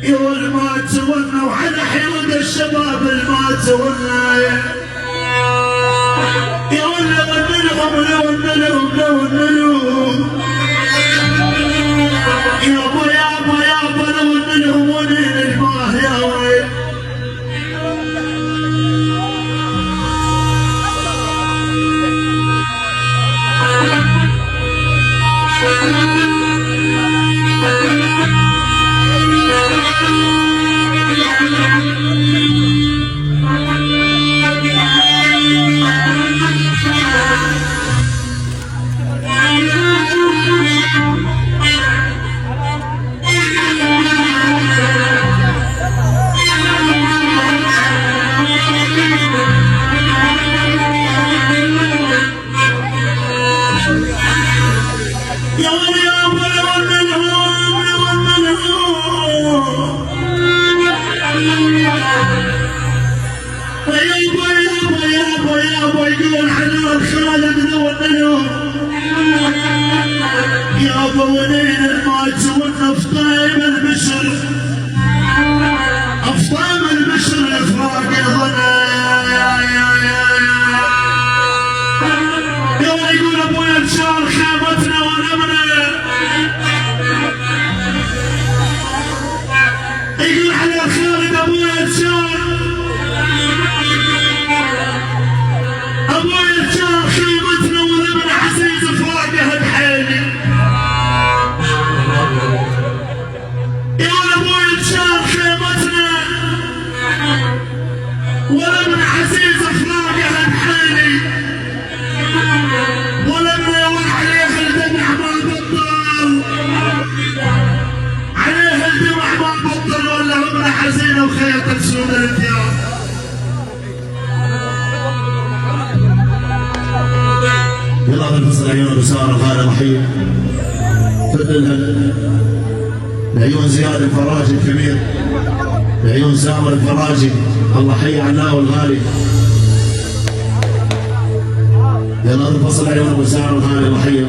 يقول ما تولنا وعلى حيود الشباب ما تولنا يقول لهم يابا لهم ونين الماه يا ويل يابا ونين الماج والنفطايم البشر افطام البشر الافراق يظنى يلا يقول ابويا انشار خيمتنا ونمنا يقول على خالد ابويا انشار ابويا انشار خيمتنا ونمنا عزيز فراقه الحيلي ولمن عزيز افراقه الحيلي ولمن يوم عليه الدمع ما بطل عليه الدمع ما بطل ولا لمن حزينه وخيط سود الانتيار يلا بالفصل عيون بساره غاله رحيم تدلها بعيون زياد الفراجي الكبير بعيون سامر الفراجي الله حي عناه والغالي يلا نفصل عيون ابو سامر الغالي رحيم